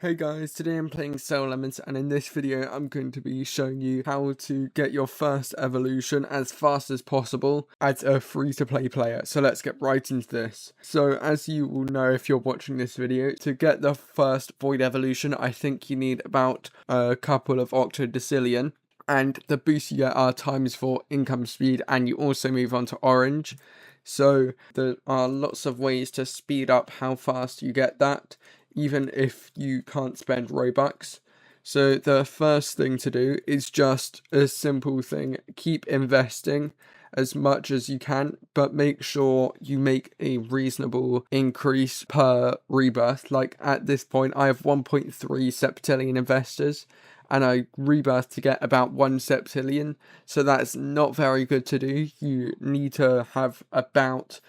Hey guys, today I'm playing Soul Lemons, and in this video I'm going to be showing you how to get your first evolution as fast as possible as a free-to-play player. So let's get right into this. So as you will know if you're watching this video, to get the first Void evolution I think you need about a couple of Octodecillion. And the boost you get are times 4 income speed, and you also move on to orange. So there are lots of ways to speed up how fast you get that, even if you can't spend Robux. So the first thing to do is just a simple thing. Keep investing as much as you can, but make sure you make a reasonable increase per rebirth. Like at this point, I have 1.3 septillion investors, and I rebirth to get about 1 septillion. So that's not very good to do. You need to have about,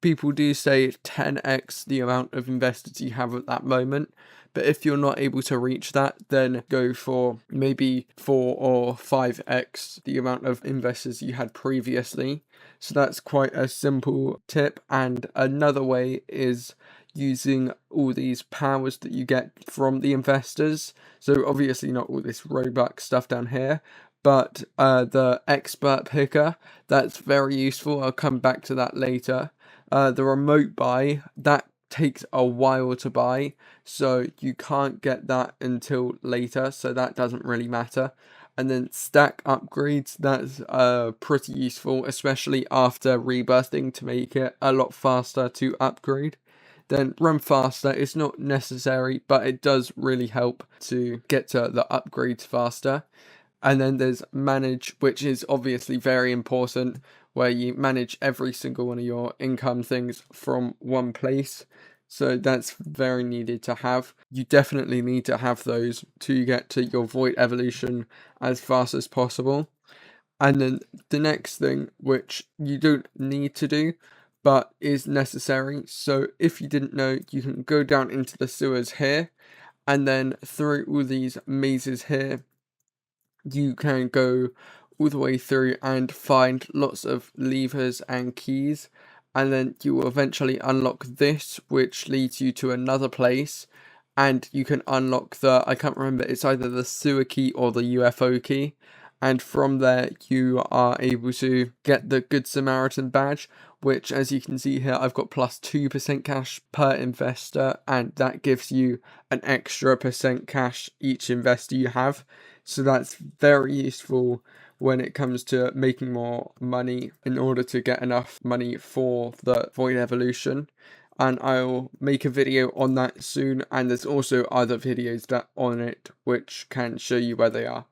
people do say 10x the amount of investors you have at that moment, but if you're not able to reach that, then go for maybe 4 or 5x the amount of investors you had previously. So that's quite a simple tip. And another way is using all these powers that you get from the investors. So obviously not all this Robux stuff down here, but the expert picker, that's very useful. I'll come back to that later. The remote buy, that takes a while to buy, so you can't get that until later, so that doesn't really matter. And then stack upgrades, that's pretty useful, especially after rebirthing, to make it a lot faster to upgrade. Then run faster, it's not necessary, but it does really help to get to the upgrades faster. And then there's manage, which is obviously very important, where you manage every single one of your income things from one place. So that's very needed to have. You definitely need to have those to get to your Void evolution as fast as possible. And then the next thing, which you don't need to do, but is necessary. So if you didn't know, you can go down into the sewers here, and then through all these mazes here, you can go all the way through and find lots of levers and keys, and then you will eventually unlock this, which leads you to another place, and you can unlock I can't remember, it's either the sewer key or the UFO key, and from there you are able to get the Good Samaritan badge, which, as you can see here, I've got plus 2% cash per investor, and that gives you an extra % cash each investor you have. So that's very useful when it comes to making more money in order to get enough money for the Void evolution. And I'll make a video on that soon, and there's also other videos that on it which can show you where they are.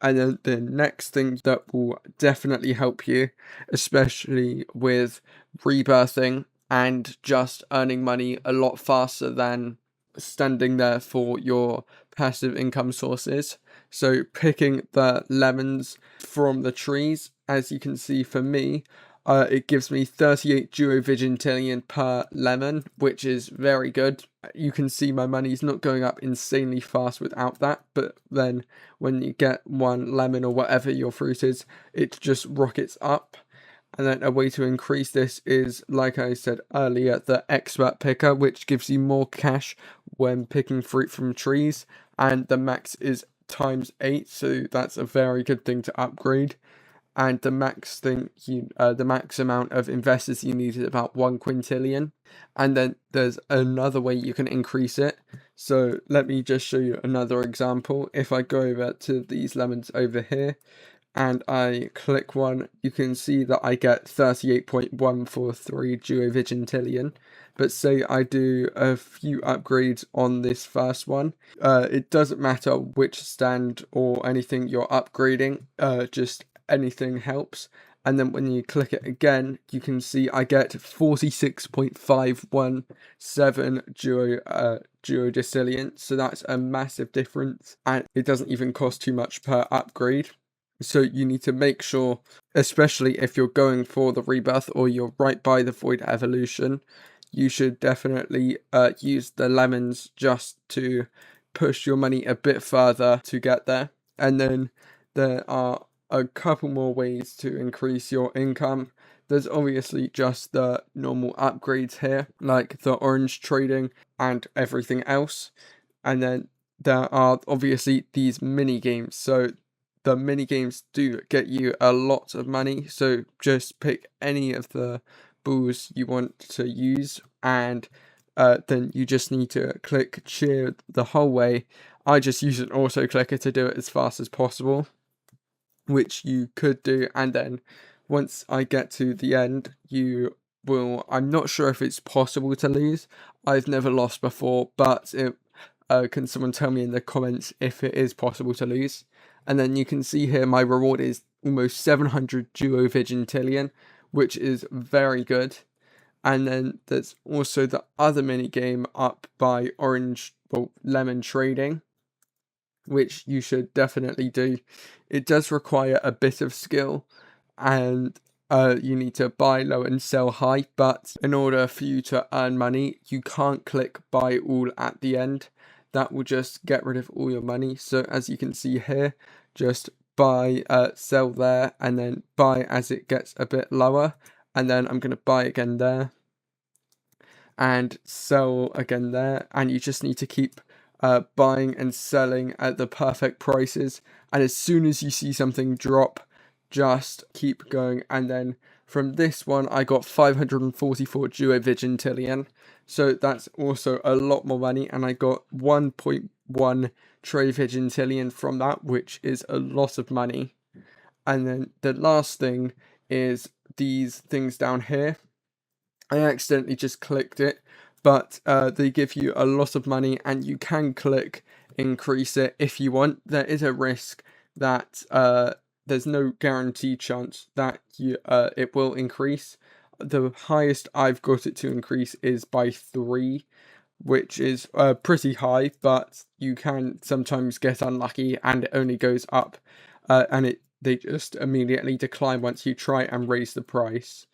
And then the next thing that will definitely help you, especially with rebirthing and just earning money a lot faster than standing there for your passive income sources. So picking the lemons from the trees, as you can see for me, it gives me 38 duovigintillion per lemon, which is very good. You can see my money's not going up insanely fast without that, but then when you get 1 lemon or whatever your fruit is, it just rockets up. And then a way to increase this is, like I said earlier, the expert picker, which gives you more cash when picking fruit from trees, and the max is ×8, so that's a very good thing to upgrade. And the max the max amount of investors you need is about 1 quintillion. And then there's another way you can increase it. So let me just show you another example. If I go over to these lemons over here, and I click one, you can see that I get 38.143 duovigintillion. But say I do a few upgrades on this first one, it doesn't matter which stand or anything you're upgrading, just anything helps. And then when you click it again, you can see I get 46.517 duodecillion. So that's a massive difference, and it doesn't even cost too much per upgrade. So you need to make sure, especially if you're going for the rebirth or you're right by the Void evolution, you should definitely use the lemons just to push your money a bit further to get there. And then there are a couple more ways to increase your income. There's obviously just the normal upgrades here, like the orange trading and everything else. And then there are obviously these mini games. So the mini games do get you a lot of money. So just pick any of the balls you want to use, and then you just need to click cheer the whole way. I just use an auto clicker to do it as fast as possible, which you could do. And then once I get to the end, you will, I'm not sure if it's possible to lose. I've never lost before, but can someone tell me in the comments if it is possible to lose? And then you can see here my reward is almost 700 duo vigintillion, which is very good. And then there's also the other mini game up by Lemon Trading, which you should definitely do. It does require a bit of skill, and you need to buy low and sell high, but in order for you to earn money, you can't click buy all at the end. That will just get rid of all your money. So as you can see here, just buy, sell there, and then buy as it gets a bit lower, and then I'm going to buy again there and sell again there, and you just need to keep buying and selling at the perfect prices. And as soon as you see something drop, just keep going. And then from this one I got 544 duo vigintillion, so that's also a lot more money, and I got 1.1 tray vigintillion from that, which is a lot of money. And then the last thing is these things down here. I accidentally just clicked it, but they give you a lot of money, and you can click increase it if you want. There is a risk that there's no guaranteed chance that it will increase. The highest I've got it to increase is by 3, which is pretty high, but you can sometimes get unlucky and it only goes up, and they just immediately decline once you try and raise the price.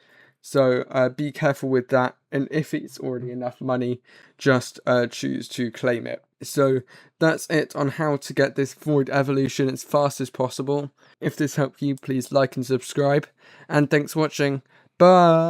So be careful with that, and if it's already enough money, just choose to claim it. So that's it on how to get this void evolution as fast as possible. If this helped you, please like and subscribe, and thanks for watching. Bye!